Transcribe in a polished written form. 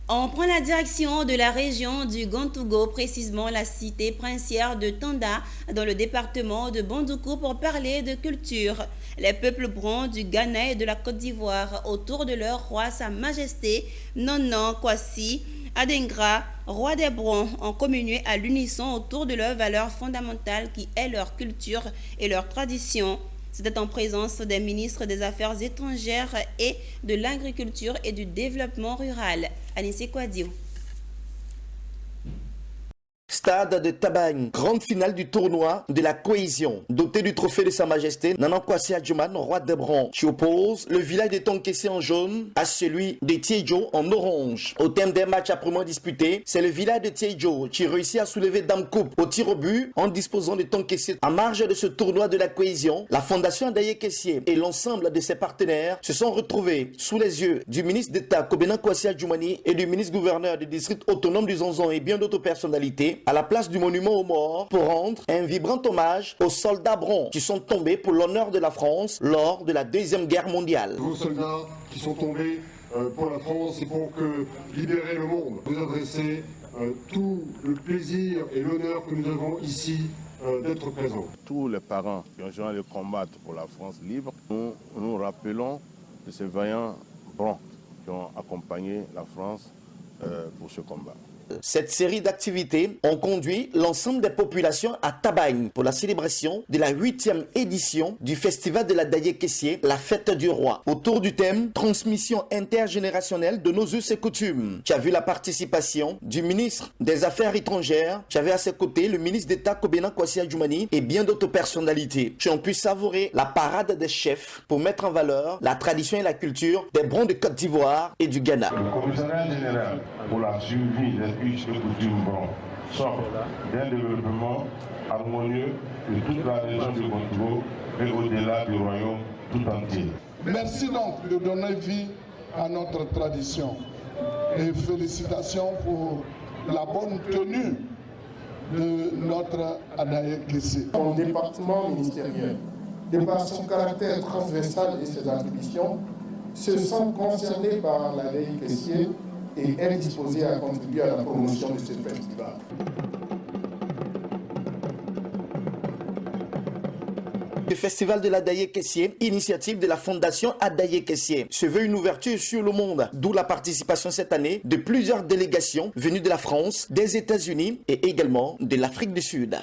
On prend la direction de la région du Gontougo, précisément la cité princière de Tanda, dans le département de Bandoukou, pour parler de culture. Les peuples brons du Ghana et de la Côte d'Ivoire, autour de leur roi, Sa Majesté Nonan Kwasi Adengra, roi des Brons, ont communié à l'unisson autour de leurs valeurs fondamentales qui est leur culture et leur tradition. C'était en présence des ministres des Affaires étrangères et de l'Agriculture et du Développement rural. Anissé Kouadio. Stade de Tabagne, grande finale du tournoi de la cohésion. Doté du trophée de Sa Majesté Nanan Kwasi Adjumani, roi des Brons, qui oppose le village de Tonkessé en jaune à celui de Tiedjo en orange. Au thème des matchs âprement disputés, c'est le village de Tiedjo qui réussit à soulever Dame Coupe au tir au but en disposant de Tonkessé. En marge de ce tournoi de la cohésion, la Fondation Adaye Kessié et l'ensemble de ses partenaires se sont retrouvés sous les yeux du ministre d'État Kobena Kwasi Adjumani et du ministre-gouverneur du district autonome du Zonzon et bien d'autres personnalités à la place du monument aux morts pour rendre un vibrant hommage aux soldats brons qui sont tombés pour l'honneur de la France lors de la Deuxième Guerre mondiale. Vos soldats qui sont tombés pour la France et pour libérer le monde. Vous adressez tout le plaisir et l'honneur que nous avons ici d'être présents. Tous les parents qui ont joint le combat pour la France libre, nous rappelons de ces vaillants brons qui ont accompagné la France pour ce combat. Cette série d'activités ont conduit l'ensemble des populations à Tabagne pour la célébration de la 8e édition du Festival de l'Adaye Kessié, la fête du roi. Autour du thème transmission intergénérationnelle de nos us et coutumes, qui a vu la participation du ministre des Affaires étrangères, qui avait à ses côtés le ministre d'État Kobena Kwasi Adjumani et bien d'autres personnalités qui ont pu savourer la parade des chefs pour mettre en valeur la tradition et la culture des Brons de Côte d'Ivoire et du Ghana. Le commissariat général pour la survie des us et coutumes brons sort d'un développement harmonieux de toute la région du Gontougo et au-delà du royaume tout entier. Merci donc de donner vie à notre tradition et félicitations pour la bonne tenue de notre Adaye Kessié. Mon département ministériel, de par son caractère transversal et ses attributions, se sent concerné par l'Adaye Kessié et est disposé à contribuer à la promotion de ce festival. Le Festival de l'Adaye Kessié, initiative de la Fondation Adaye Kessié, se veut une ouverture sur le monde, d'où la participation cette année de plusieurs délégations venues de la France, des États-Unis et également de l'Afrique du Sud.